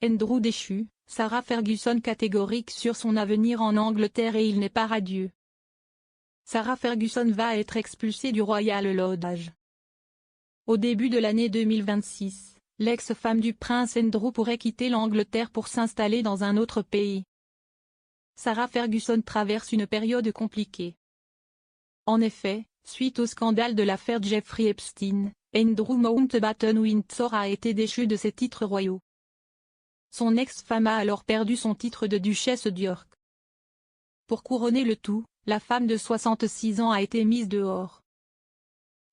Andrew déchu, Sarah Ferguson catégorique sur son avenir en Angleterre et il n'est pas radieux. Sarah Ferguson va être expulsée du Royal Lodge. Au début de l'année 2026, l'ex-femme du prince Andrew pourrait quitter l'Angleterre pour s'installer dans un autre pays. Sarah Ferguson traverse une période compliquée. En effet, suite au scandale de l'affaire Jeffrey Epstein, Andrew Mountbatten Windsor a été déchu de ses titres royaux. Son ex-femme a alors perdu son titre de duchesse d'York. Pour couronner le tout, la femme de 66 ans a été mise dehors.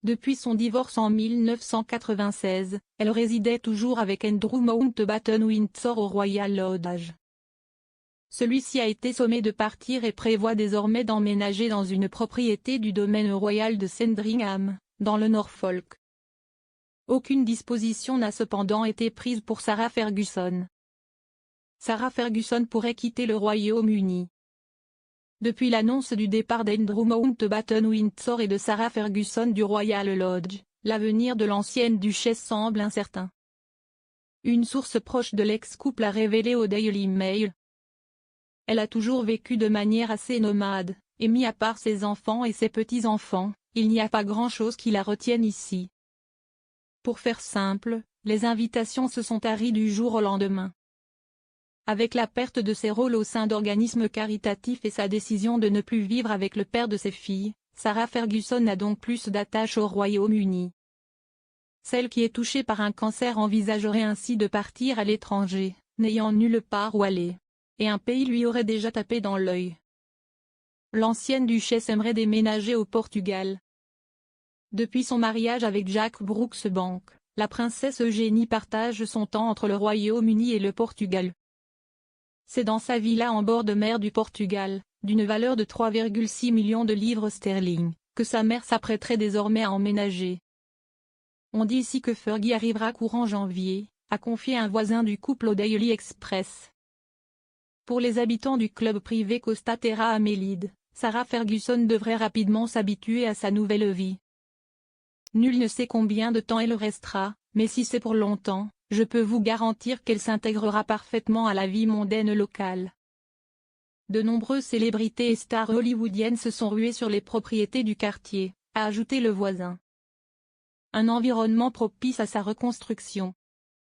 Depuis son divorce en 1996, elle résidait toujours avec Andrew Mountbatten Windsor au Royal Lodge. Celui-ci a été sommé de partir et prévoit désormais d'emménager dans une propriété du domaine royal de Sandringham, dans le Norfolk. Aucune disposition n'a cependant été prise pour Sarah Ferguson. Sarah Ferguson pourrait quitter le Royaume-Uni. Depuis l'annonce du départ d'Andrew Mountbatten Windsor et de Sarah Ferguson du Royal Lodge, l'avenir de l'ancienne duchesse semble incertain. Une source proche de l'ex-couple a révélé au Daily Mail. Elle a toujours vécu de manière assez nomade, et mis à part ses enfants et ses petits-enfants, il n'y a pas grand-chose qui la retienne ici. Pour faire simple, les invitations se sont taries du jour au lendemain. Avec la perte de ses rôles au sein d'organismes caritatifs et sa décision de ne plus vivre avec le père de ses filles, Sarah Ferguson n'a donc plus d'attache au Royaume-Uni. Celle qui est touchée par un cancer envisagerait ainsi de partir à l'étranger, n'ayant nulle part où aller. Et un pays lui aurait déjà tapé dans l'œil. L'ancienne duchesse aimerait déménager au Portugal. Depuis son mariage avec Jack Brooksbank, la princesse Eugénie partage son temps entre le Royaume-Uni et le Portugal. C'est dans sa villa en bord de mer du Portugal, d'une valeur de 3,6 millions de livres sterling, que sa mère s'apprêterait désormais à emménager. On dit ici que Fergie arrivera courant janvier, a confié un voisin du couple au Daily Express. Pour les habitants du club privé Costa Terra à Mélide, Sarah Ferguson devrait rapidement s'habituer à sa nouvelle vie. Nul ne sait combien de temps elle restera, mais si c'est pour longtemps, je peux vous garantir qu'elle s'intégrera parfaitement à la vie mondaine locale. De nombreuses célébrités et stars hollywoodiennes se sont ruées sur les propriétés du quartier, a ajouté le voisin. Un environnement propice à sa reconstruction.